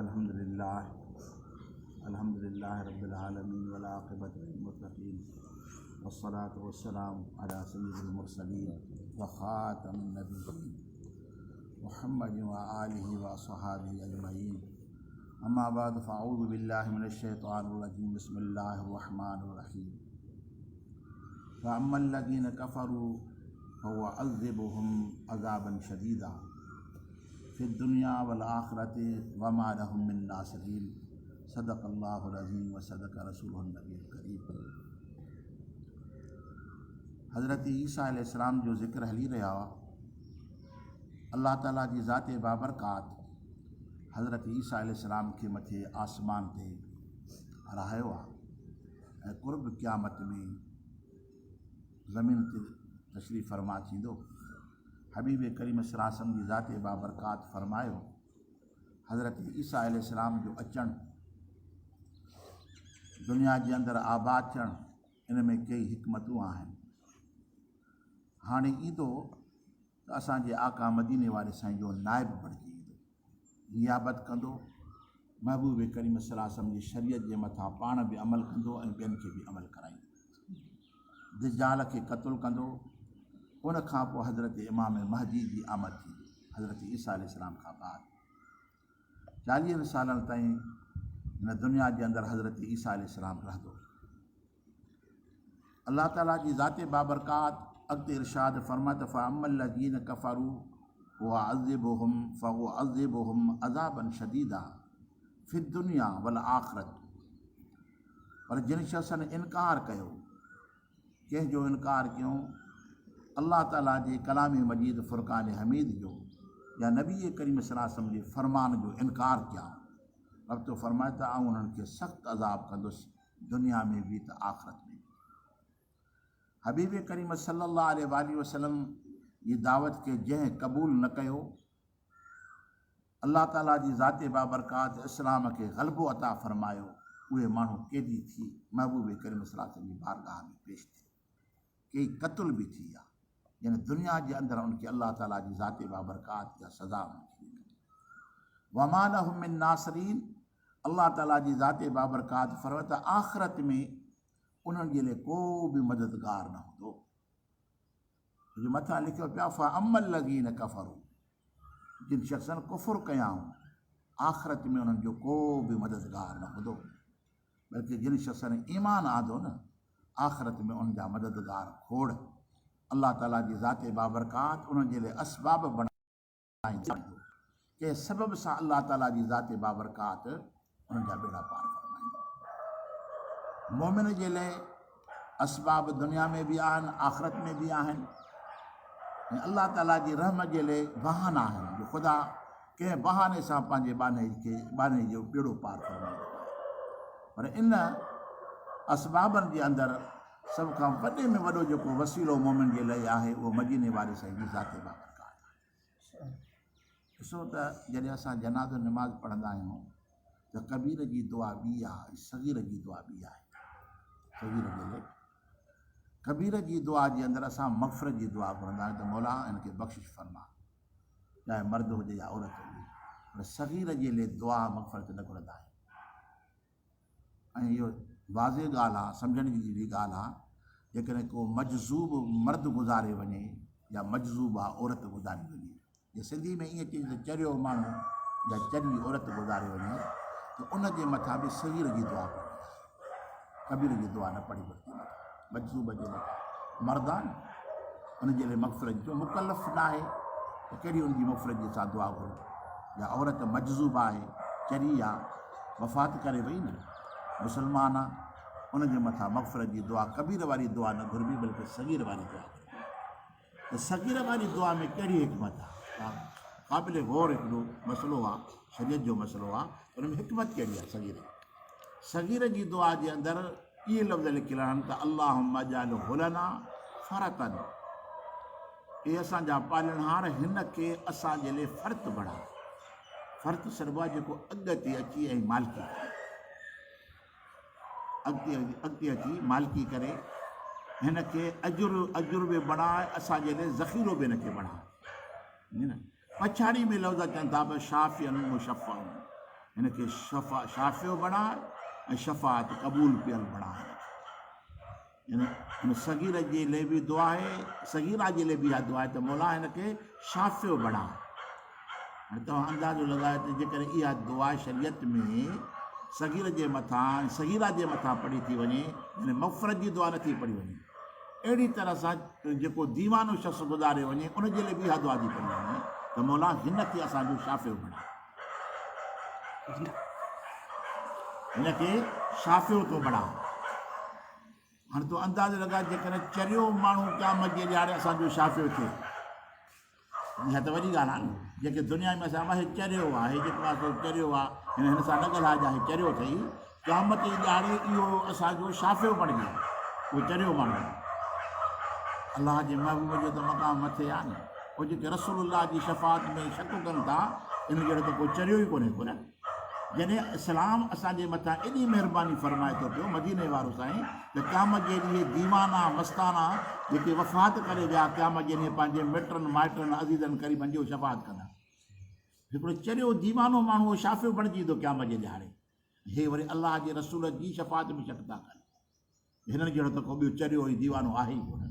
अल्हम्दुलिल्लाह रब्बिल आलमीन वल आक़िबतु लिल मुत्तक़ीन वस्सलातु वस्सलामु अला सय्यिदिल मुरसलीन व ख़ातमिन नबिय्यीन मुहम्मदिन व आलिहि व अस्हाबिहि अजमईन। अम्मा बाद फ़अऊज़ु बिल्लाहि मिनश शैतानिर रजीम। बिस्मिल्लाहिर रहमानिर रहीम। फ़अम्मल लज़ीना कफ़रू फ़उअज़्ज़िबुहुम अज़ाबन शदीदा फ़िद दुनिया वल आख़िरति व मा लहुम मिन नासिरीन। सदक़ल्लाहुल अज़ीम व सदक़ रसूलुहुन नबियुल करीम। हज़रत ईसा अलैहिस्सलाम जो ज़िक्र हली रहा। अल्लाह ताला जी ज़ात बाबरकात हज़रत ईसा अलैहिस्सलाम के मथे आसमान ते रहायो आहे ऐं क़ुर्ब क़यामत में ज़मीन ते तशरीफ़ फ़रमा थींदो। हबीब करीम सल्लल्लाहु अलैहि वसल्लम जी ज़ात बाबरकात फ़रमायो, हज़रत ईसा अलैहिस्सलाम जो अचणु, दुनिया जे अंदरि आबाद थियणु, इन में कई हिकमतूं आहिनि। हाणे ईंदो त असांजे आका मदीने वारे साईं जो नाइब बणिजी ईंदो, नियाबत कंदो, महबूब करीम सल्लल्लाहु अलैहि वसल्लम जी शरीयत जे मथां पाण बि अमल कंदो ऐं ॿियनि खे बि अमल कराईंदो। दज्जाल खे क़त्ल कंदो। उन खां पोइ हज़रत इमाम महदी जी आमद थींदी, हज़रत ईसा अलैहिस्सलाम खां बाद 40 सालनि ताईं हिन दुनिया जे अंदरि हज़रत ईसा अलैहिस्सलाम रहंदो। अल्लाह ताला जी ज़ात बाबरकात अॻिते इरशाद फ़रमाए फ़अम्मल लज़ीना कफ़रू फ़उअज़्ज़िबुहुम अज़ाबन शदीदा फ़िद दुनिया वल आख़िरत। पर जिन शख़्सनि इनकार कयो, कंहिंजो इनकार कयूं, अल्लाह ताला जे कलाम मजीद फ़ुरक़ान हमीद जो या नबी करीम सल्लल्लाहु अलैहि वसल्लम जे फ़रमान जो इनकार कया, अब तो फ़रमाए त आऊं उन्हनि खे सख़्तु अज़ाब कंदुसि, दुनिया में बि त आख़िरत में बि। हबीब करीम सल्लल्लाहु अलैहि वसल्लम जी दावत खे जंहिं क़बूल न कयो, अल्लाह ताला जी ज़ात बाबरकात इस्लाम खे ग़लबो अता फ़रमायो, उहे माण्हू क़ैदी थी महबूब करीम सल्लल्लाहु अलैहि वसल्लम जी बारगाह में पेश थिए, कई क़त्ल बि थी विया। यानी दुनिया जे अंदरि उनखे अल्लाह ताला जी ज़ात बाबरकात जा सज़ा मिली। व मा लहुम मिन नासिरीन। अल्लाह ताला जी ज़ात बाबरकात फ़रमाए त आख़िरत में उन्हनि जे लाइ को बि मददगार न हूंदो। जो मथां लिखियो पिया फ़अम्मल लज़ीना कफ़रू, जिन शख़्सनि कुफ़ुर कयाऊं, आख़िरत में उन्हनि जो को बि मददगार न हूंदो। बल्कि जिन शख़्सनि ईमान आंदो न, आख़िरत में उन जा मददगार खोड़ अल्लाह ताला जी ज़ात बाबरकात उन्हनि जे लाइ असबाब बणाईंदो। कंहिं सबब सां अल्लाह ताला जी ज़ात बाबरकात उन्हनि जा बेड़ा पार फरमाईंदो। मोमिन जे लाइ असबाब दुनिया में बि आहिनि, आख़िरत में बि आहिनि। ऐं अल्लाह ताला जी रहम जे लाइ बहाना आहिनि, जो ख़ुदा कंहिं बहाने सां पंहिंजे बाने जो बेड़ो पार फरमाईंदो आहे। पर इन असबाबनि जे अंदरि सभ खां वॾे में वॾो जेको वसीलो मोमिन जे लाइ आहे, उहो मदीने वारे साईं जी ज़ात बाबरकात आहे। ॾिसो त जॾहिं असां जनाज़ो निमाज़ पढ़ंदा आहियूं त कबीर जी दुआ ॿी आहे, सगीर जी दुआ ॿी आहे। सगीर जे लाइ कबीर जी दुआ जे अंदरि असां मग़फ़िरत जी दुआ घुरंदा आहियूं त मौला हिनखे बख़्शिश फरमा, चाहे मर्द हुजे या औरत हुजे। पर सगीर जे लाइ दुआ मग़फ़िरत न घुरंदा आहियूं। ऐं इहो वाज़े ॻाल्हि आहे, सम्झण जी बि ॻाल्हि आहे, जेकॾहिं को मजज़ूब मर्द गुज़ारे वञे या मजज़ूबा औरत गुज़ारे वञे, जे सिंधी में ईअं चई त चरियो माण्हू या चरी औरत गुज़ारे वञे, त उन जे मथां बि सगीर जी दुआ पढ़ी आहे, कबीर जी दुआ न पढ़ी वरिती। मजज़ूब जे मथां मर्दान उनजे लाइ मग़फ़िरत जो मुकलफ़ न आहे त कहिड़ी उनजी मग़फ़िरत जे सां दुआ घुरो। या औरत मजज़ूब आहे, चरी आहे, वफ़ात करे वई न, मुसलमान आहे, उनजे मथां मग़फ़िरत जी दुआ कबीर वारी दुआ न घुरबी, बल्कि सगीर वारी दुआ घुरबी। त सगीर वारी दुआ में कहिड़ी हिकमत आहे? क़ाबिल गौर हिकिड़ो मसइलो आहे, शरीयत जो मसइलो आहे। उन में हिकमत कहिड़ी आहे? सगीर जी दुआ जे अंदरि इहे लफ़्ज़ लिखियल आहिनि त अल्लाहुम्मा अजअलहु लना फ़रतन, हे असांजा पालनहार हिन खे असांजे लाइ फ़र्त बणा। फ़र्त सॾिबो आहे जेको अॻिते अची ऐं मालिकी करे, अॻिते अची मालिकी करे हिन खे अजुर बि बणाए, असांजे लाइ ज़ख़ीरो बि हिन खे बणाए। पछाड़ी में लफ़्ज़ अचनि था शाफ़ियन मुशफ़अन, हिनखे शाफ़ियो बणाए ऐं शफ़ाअत क़बूल पियल बणाए। हिन सगीर जे लाइ बि दुआ आहे, सगीरा जे लाइ बि इहा दुआ आहे त मौला हिनखे शाफ़ियो बणाए। हाणे तव्हां अंदाज़ो लॻायो त जेकॾहिं इहा दुआ शरीयत में सगीर जे मथां सगीरा जे मथां पढ़ी थी वञे, यानी मग़फ़िरत जी दुआ नथी पढ़ी वञे, अहिड़ी तरह सां जेको दीवानो शख़्स गुज़ारे वञे उनजे लाइ बि इहा दुआ थी पढ़ी वञे त मौला हिनखे असांजो शाफ़ियो बणाए, हिनखे शाफ़ियो थो बणाए। हाणे तूं अंदाज़ो लॻाए जेकॾहिं चरियो माण्हू क़यामत जे ॾियारे असांजो शाफ़ियो थिए, इहा त वॾी ॻाल्हि आहे न। जेके दुनिया में असां हे चरियो आहे, हे जेको आहे चरियो आहे, हिन सां न ॻाल्हाइजे, हे चरियो अथई, क़यामत जे ॾियारे इहो असांजो शाफ़ियो बणिजे, उहो चरियो माण्हू। अलाह जे महबूब जो त मक़ाम मथे आहे न। उहे जेके रसूलुल्लाह जी शफ़ाअत में शक कनि था, इन जहिड़ो त कोई चरियो ई कोन्हे को न। जॾहिं इस्लाम असांजे मथां एॾी महिरबानी फरमाए थो पियो मदीने वारो साईं त क़यामत जे ॾींहुं दीवाना मस्ताना जेके वफ़ात करे विया क़यामत जे ॾींहुं पंहिंजे मिटनि माइटनि अज़ीज़नि क़रीबनि जो शफ़ाअत कंदा। हिकिड़ो चरियो दीवानो माण्हू शाफ़ियो बणिजी वेंदो क़यामत जे ॾियारे। हे वरी अलाह जे रसूल जी शफ़ाअत में शक था कनि, हिननि जहिड़ो त को ॿियो चरियो ई दीवानो आहे ई कोन।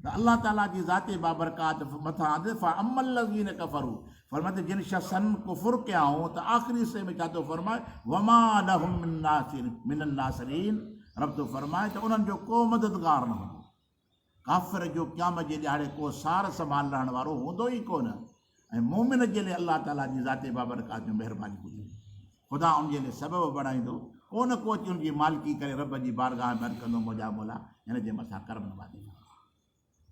त अलाह ताला जी ज़ाते बाबरकात मथां अमल लज़ीन कफ़रू फरमाए जिन शख़्सनि कुफ़ुर कयाऊं त आख़िरी हिसे में छा थो फरमाए, वमा लहुम मिनन नासिरीन, रब थो फरमाए त उन्हनि जो को मददगार न हूंदो। काफ़िर जो क़यामत जे ॾियारे को सार संभालण वारो हूंदो ई कोन। ऐं मोमिन जे लाइ अलाह ताला जी ज़ाते बाबरकात में महिरबानी हूंदी, ख़ुदा उनजे लाइ सबबु बणाईंदो, को न को अची उनजी मालिकी करे रब जी बारगाह में अर्ज़ु कंदो, मुंहिंजा मौला हिन जे मथां कर्म नवाज़ी।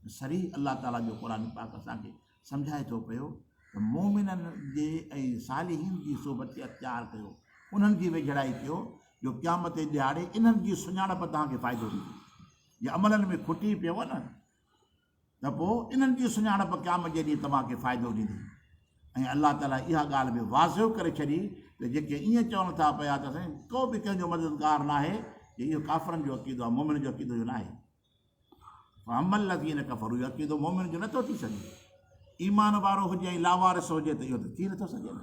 सरी अलाह ताला जो क़ुर पाक असांखे सम्झाए थो पियो त मोमिननि जे ऐं सालिहीन जी सोबत अख़्तियार कयो, उन्हनि जी वेझड़ाई कयो, जो क़यामत जे ॾियारे इन्हनि जी सुञाणप तव्हांखे फ़ाइदो ॾींदी। जे अमलनि में खुटी पियो न त पोइ इन्हनि जी सुञाणप क़यामत जे ॾींहुं तव्हांखे फ़ाइदो ॾींदी। ऐं अलाह ताला इहा ॻाल्हि बि वाज़ियो करे छॾी त जेके ईअं चवनि था पिया त साईं को बि कंहिंजो मददगार न आहे, इहो काफ़िरनि जो अक़ीदो आहे, मोमिन जो अक़ीदो जो न आहे। अमल लॻी न कफ़र, इहो अक़ीदो मोमिन जो नथो थी सघे। ईमान वारो हुजे ऐं लावारिस हुजे त इहो त थी नथो सघे न।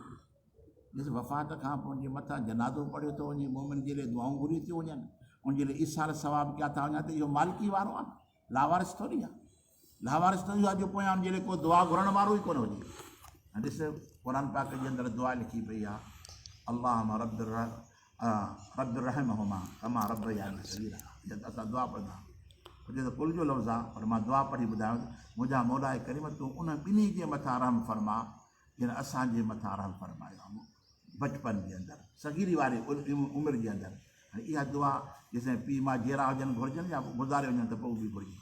ॾिस वफ़ात खां पोइ उनजे मथां जनाज़ो पढ़ियो थो वञे, मोमिन जे लाइ दुआऊं घुरी थियूं वञनि, उनजे लाइ ईसार सवाब कया था वञनि, त इहो मालिकी वारो आहे, लावारिस थोरी आहे। लावारिस त इहो आहे जो पोयां उनजे लाइ को दुआ घुरण वारो ई कोन हुजे। ऐं ॾिस क़ुर पाक जे अंदरि दुआ लिखी पई आहे, अल्लाहुम्मा रब्ब रहमहुमा कमा रब्बयानी सगीरा। असां दुआ पढ़ंदा हुजे त कुल जो लफ़्ज़ आहे, पर मां दुआ पढ़ी ॿुधायां, मुंहिंजा मौला करीम तूं उन ॿिन्ही जे मथां रहम फरमा जिन असांजे मथां रहम फरमायो आहे बचपन जे अंदरि, सगीरी वारी उमिरि जे अंदरि। हाणे इहा दुआ जेसिताईं पीउ मां जहिड़ा हुजनि घुरिजनि या गुज़ारे वञनि त पोइ बि घुरिजे।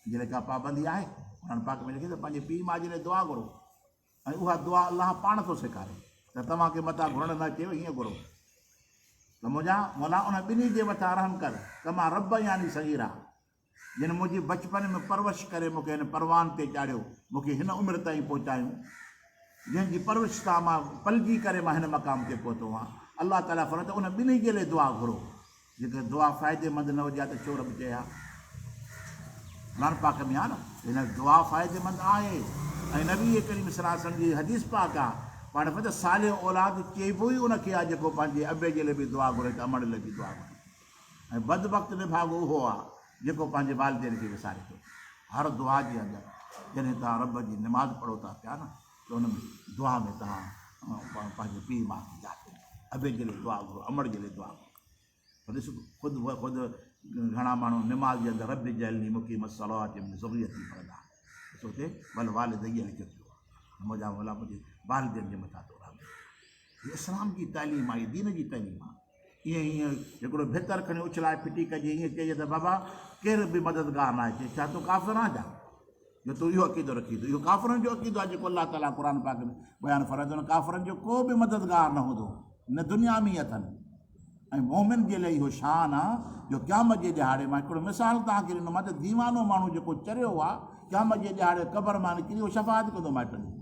जे लाइ का पाबंदी आहे, क़ुर पाक में लिखे त पंहिंजे पीउ माउ जे लाइ दुआ घुरो, ऐं उहा दुआ अलाह पाण थो सेखारे त तव्हांखे मथां घुरण न अचेव, हीअं घुरो त मुंहिंजा मौला उन ॿिन्ही जे मथां रहम कर कमा रब यानी सगीरा, जिन मुंहिंजी बचपन में परवरिश करे मूंखे हिन परवान ते चाढ़ियो, मूंखे हिन उमिरि ताईं पहुचायूं, जंहिंजी परवरिश तां मां पलिजी करे मां हिन मक़ाम ते पहुतो आहियां। अलाह ताला फरमाए त उन ॿिन्ही जे लाइ दुआ घुरो। जेके दुआ फ़ाइदेमंद न हुजे त छो रब चए हा, क़ुर पाक में आहे न, हिन दुआ फ़ाइदेमंद आहे। ऐं नबी करीम सल्लल्लाहु अलैहि वसल्लम जी हदीस पाक आहे, पाण पता सालिह औलाद चइबो ई उनखे आहे जेको पंहिंजे अबे जे लाइ बि दुआ घुरे त अमड़ लाइ बि दुआ घुरे। ऐं बदबख़्त निभाॻो उहो आहे जेको पंहिंजे वालिदेन खे विसारे थो। हर दुआ जे अंदरि जॾहिं तव्हां रब जी निमाज़ पढ़ो था पिया न, त उन में दुआ में तव्हां पंहिंजे पीउ माउ खे यादि कयो, अबे जे लाइ दुआ घुरो, अमड़ जे लाइ दुआ घुरो। त ॾिस ख़ुदि घणा माण्हू निमाज़ जे अंदरि रब जल्नी मुक़ीम सलात ज़रूरती पढ़ंदा, ॾिसो हुते भल वालिदैया लिखियो पियो आहे, मुंहिंजा मौला मुंहिंजे वालिदेन जे मथां थो रहम। हीअ इस्लाम जी तइलीम आहे, दीन जी तइलीम आहे। ईअं हिकिड़ो भितर खणी उछलाए फिटी कजे, ईअं चइजे त बाबा केर बि मददगार न आहे, छा तूं काफ़िर आहे छा जो तूं इहो अक़ीदो रखी थो? इहो काफ़िरनि जो अक़ीदो आहे जेको अलाह ताला क़ुर पाक में बयानु फरमाए थो, काफ़िरनि जो को बि मददगार न हूंदो, न दुनिया में ई अथनि। ऐं मोमिन जे लाइ इहो शान आहे जो क़यामत जे ॾियारे, मां हिकिड़ो मिसाल तव्हांखे ॾिनोमांव त दीवानो माण्हू जेको चरियो आहे क़यामत जे ॾियारे क़बर मां निकिरी उहो शफ़ाअत कंदो माइटनि जी।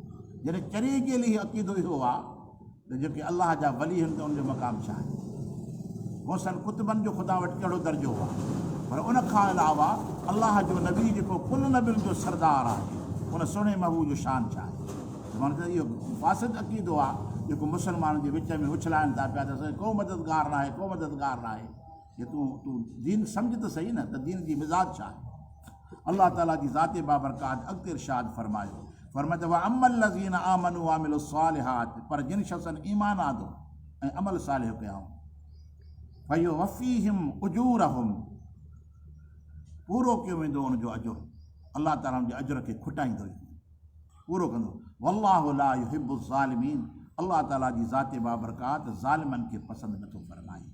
जॾहिं चरी जे लाइ इहो अक़ीदो इहो आहे त जेके अलाह जा वली आहिनि त उनजो मक़ाम छा आहे, गौसल कुतुबनि जो ख़ुदा वटि कहिड़ो दर्जो आहे। पर उन खां अलावा अलाह जो नबी जेको कुल नबियुनि जो सरदार आहे, उन सुहिणे महबूब जो शान छा आहे। माना त इहो फ़ासिद अक़ीदो आहे जेको मुसलमाननि जे विच में उछलाइनि था पिया त को मददगार न आहे, को मददगार न आहे। ये तूं दीन सम्झ त सही न, त दीन जी मिज़ाज छा आहे। अल्लाह ताला जी ज़ाते बाबरकात अॻिते इरशाद फरमायो, फरमाए त व अमल लज़ीन आमनू वामिलु सालिहात, पर जिन शख़्सनि ईमान आंदो ऐं अमल सालिह कयाऊं, फयो वफ़ीहिम उजूरहुम, पूरो कयो वेंदो उनजो अजुर। अल्लाह ताला उनजे अजुर खे खुटाईंदो, पूरो कंदो। वल्लाहु ला युहिब्बु ज़ालिमीन, अल्लाह ताला जी ज़ाते बाबरकात ज़ालिमनि खे पसंदि नथो फरमाए।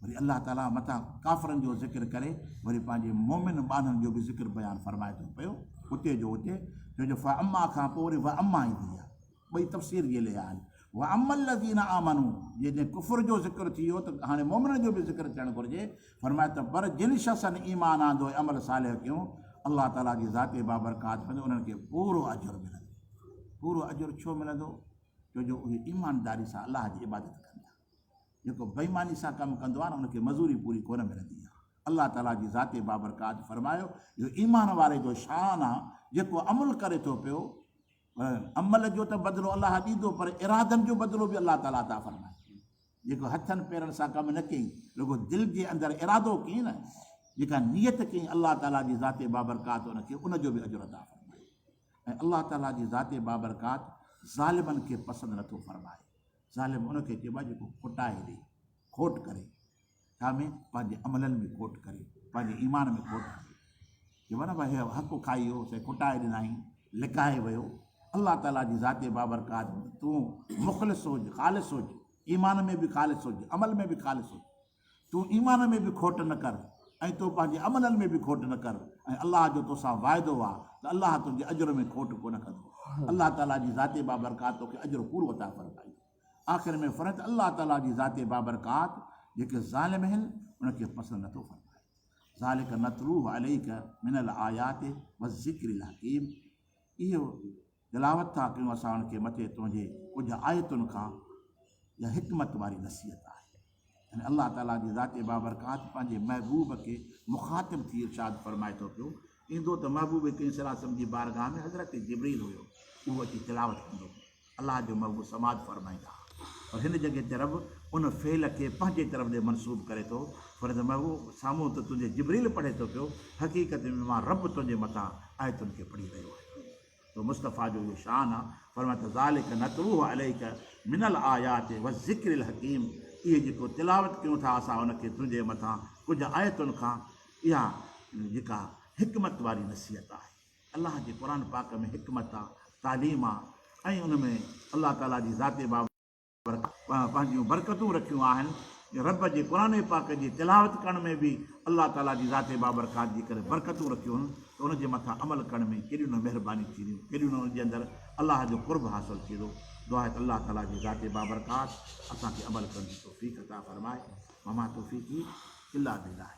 वरी अल्लाह ताला मथां काफ़िरनि जो ज़िक्र करे वरी पंहिंजे मोमिन ॿारनि जो बि ज़िक्र बयानु फरमाए थो पियो, उते जो उते छोजो फ अम्मा खां पोइ वरी व अम्मा ईंदी आहे। ॿई तफ़सीर जे लाइ आहिनि। व अमल लज़ीन आमनू, जंहिंजे कुफ़ुर जो ज़िक्र थी वियो त हाणे मोमिन जो बि ज़िक्र थियणु घुरिजे। फरमाए त पर जिन शख़्सनि ईमान आंदो ऐं अमल सालिह कयूं, अल्लाह ताला जी ज़ाते बाबरकात कंदो, उन्हनि खे पूरो अजुर मिलंदो। पूरो अजुर छो मिलंदो? छोजो उहे ईमानदारी सां अलाह जी इबादत कंदा। जेको बेईमानी सां कमु कंदो आहे न, उनखे मज़ूरी पूरी कोन मिलंदी आहे। अल्लाह ताला जी ज़ाते बाबरकात फरमायो इहो ईमान वारे जो शान आहे, जेको अमल करे थो पियो। अमल जो त बदिलो अलाह ॾींदो, पर इरादनि जो बदिलो बि अल्लाह ताला अता फरमाए। जेको हथनि पेरनि सां कमु न कयईं, रुगो दिलि जे अंदरि इरादो कयईं न, जेका नियत कयईं, अल्लाह ताला जी ज़ाते बाबरकात उनखे उनजो बि अजुर अता फरमाए। ऐं अल्लाह ताला जी ज़ाते बाबरकात ज़ालिमनि खे पसंदि नथो फरमाए। ज़ालिम उनखे चइबो आहे जेको खुटाए ॾे, खोट करे, छा में? पंहिंजे अमलनि में खोट करे, पंहिंजे ईमान में खोट करे। चइबो न भई हक़ु खाई वियो, से खुटाए ॾिनई, लिकाए वियो। अल्लाह ताला जी ज़ाते बाबरकात तूं मुख़लिस हुज, ख़ालिस हुज, ईमान में बि ख़ालिस हुज, अमल में बि ख़ालिस हुज। तूं ईमान में बि खोट न कर ऐं तूं पंहिंजे अमलनि में बि खोट न कर। ऐं अलाह जो तोसां वाइदो आहे त अलाह तुंहिंजे अजुर में खोट कोन कंदो। अल्लाह ताला जी ज़ाते बाबरकात तोखे अजुर पूरो अता फरमाई। आख़िर में फ़र्क़ अल्लाह ताला जी ज़ाते बाबरकात जेके ज़ालिम आहिनि उनखे पसंदि नथो फरमाए। ज़ालिक नतलूहु अलैक मिनल आयात व ज़िक्रिल हकीम, इहो तिलावत था कयूं असां उनखे मथे तुंहिंजे कुझु आयतुनि खां, या हिकमत वारी नसीहत आहे। यानी अल्लाह ताला जी ज़ाते बाबरकात पंहिंजे महबूब खे मुखातिब थी इरशाद फरमाए थो पियो। ईंदो त महबूब कई सलासम जी बारगाह में हज़रत जिब्रील हुयो, उहो अची तिलावत कंदो, अलाह जो महबूब समाज फरमाईंदा। और हिन जॻह ते रब उन फ़ेल खे पंहिंजे तरफ़ ॾे मनसूब करे थो। पर त महबूब साम्हूं त तुंहिंजे जिब्रील पढ़े थो पियो, हक़ीक़त में मां रब तुंहिंजे मथां आयतुनि खे पढ़ी रहियो आहियां। तो मुस्तफ़ा जो इहो शान आहे। फरमाए त ज़ालिक नतलूहु अलैक मिनल आयात व ज़िक्रिल हकीम, इहे जेको तिलावत कयूं था असां उनखे तुंहिंजे मथां कुझु आयतुनि खां, इहा जेका हिकमत वारी नसीहत आहे। अलाह जे क़ुर पाक में हिकमत आहे, तालीम आहे, ऐं उन में अलाह ताला जी ज़ाते पंहिंजियूं बरकतूं रखियूं आहिनि। रब जे क़ुर पाक जी तिलावत करण में बि अलाह ताला जी ज़ाते बाबरकात जी करे बरकतूं रखियूं आहिनि। त उनजे मथां अमल करण में केॾियूं न महिरबानी थींदियूं, केॾियूं न उनजे अंदरि अलाह जो क़ुर्ब हासिलु थींदो। दुआ आहे त अलाह ताला जी ज़ाते बाबरकात असांखे अमल करण जी तौफ़ीक़ अता फरमाए। ममा तौफ़ीक़ी इल्ला बिल्लाह।